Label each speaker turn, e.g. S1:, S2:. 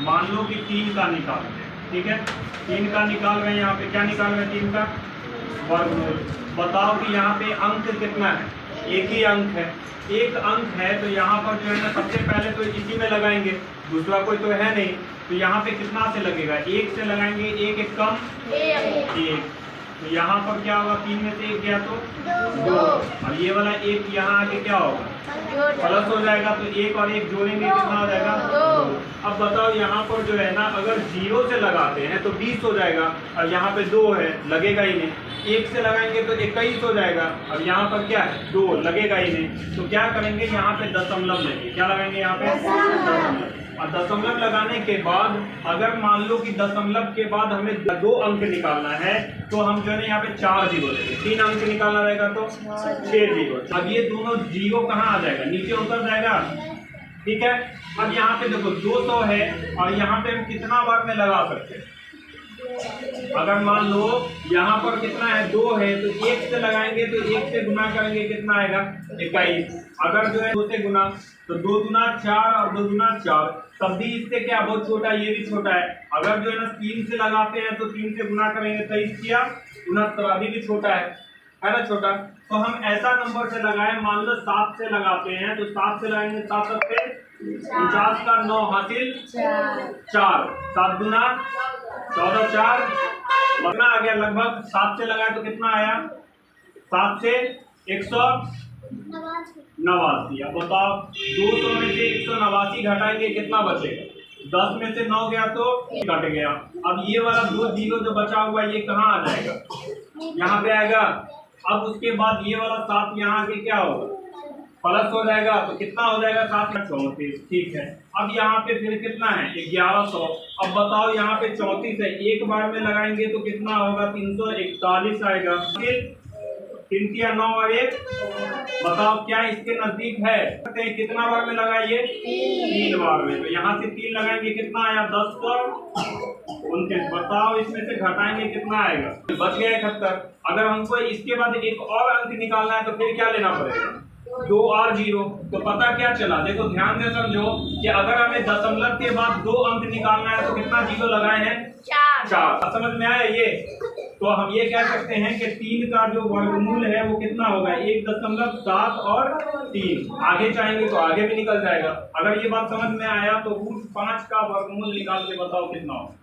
S1: मान लो कि 3 का निकाल रहे हैं, ठीक है, 3 का निकाल रहे हैं। यहाँ पे क्या निकाल रहे हैं? 3 का वर्गमूल। बताओ कि यहाँ पे अंक कितना है? एक ही अंक है। एक अंक है तो यहाँ पर जो है ना सबसे पहले तो इसी में लगाएंगे, दूसरा कोई तो है नहीं, तो यहाँ पे कितना से लगेगा? 1 से लगाएंगे। 1 एक कम 1, तो यहाँ पर क्या होगा? 3 में से 1 गया तो 2, और ये वाला 1 यहाँ आके क्या होगा? प्लस हो जाएगा। तो 1 और 1 जोड़ेंगे कितना हो जाएगा? 2। अब बताओ यहाँ पर जो है ना अगर 0 से लगाते हैं तो 20 हो जाएगा, और यहाँ पे 2 है, लगेगा ही नहीं। 1 से लगाएंगे तो 21 हो जाएगा, और यहाँ पर क्या है? 2, लगेगा ही नहीं। तो क्या करेंगे? यहाँ पे दशमलव लेंगे। क्या लगाएंगे यहाँ पे? दशमलव। और दशमलव लगाने के बाद अगर मान लो कि दशमलव के बाद हमें 2 अंक निकालना है तो हम जो है यहाँ पे 4 जीरो लेंगे। 3 अंक निकालना रहेगा तो 6 जीरो। अब ये दोनों जीरो कहाँ आ जाएगा? नीचे उतर जाएगा, ठीक है। अब यहाँ पे देखो 200 है, और यहाँ पे हम कितना बार में लगा सकते हैं? अगर मान लो यहाँ पर कितना है? 2 है, तो 1 से लगाएंगे तो 1 से गुना करेंगे कितना आएगा? 21। अगर जो है 2 से गुना तो 2 दूना 4 और 2 दूना 4, तब भी इससे क्या बहुत छोटा है, ये भी छोटा है। अगर जो है ना 3 से लगाते हैं तो 3 से गुना करेंगे, 23 किया 69, अभी भी छोटा है ना, छोटा। तो हम ऐसा नंबर से लगाए, मान लो 7 से लगाते हैं तो 7 से लगाएंगे, 7 से 49 का 9 हासिल 4, 7 गुना 14, 4 कितना आ गया? लगभग 7 से लगाए तो कितना आया? 7 से 189। अब बताओ 200 में से 189 घटाएंगे कितना बचेगा? 10 में से 9 गया तो कट गया। अब ये वाला 2 जीरो जो बचा हुआ ये कहाँ आ जाएगा? यहाँ पे आएगा। अब उसके बाद ये वाला 7 यहाँ आके क्या होगा? प्लस हो जाएगा, तो कितना हो जाएगा? 7 में 34, ठीक है। अब यहाँ पे फिर कितना है? 1100। अब बताओ यहाँ पे 34 है, एक बार में लगाएंगे तो कितना होगा? 341 आएगा। फिर 3 या 9 और 1, बताओ क्या इसके नजदीक है? कितना बार में लगाइए? 3 बार में। तो यहाँ से 3 लगाएंगे, कितना आया? 1029। बताओ इसमें से घटाएंगे कितना आएगा? बच गया 71। अगर हमको इसके बाद एक और अंक निकालना है तो फिर क्या लेना पड़ेगा? 2 और 0। तो पता क्या चला? देखो ध्यान से समझो कि अगर हमें दशमलव के बाद 2 अंक निकालना है तो कितना जीरो लगाए हैं? 4। समझ में आया ये? तो हम ये कह सकते हैं कि 3 का जो वर्गमूल है वो कितना होगा? 1.7 और 3। आगे चाहेंगे तो आगे भी निकल जाएगा। अगर ये बात समझ में आया तो रूट 5 का वर्गमूल निकाल के बताओ कितना होगा?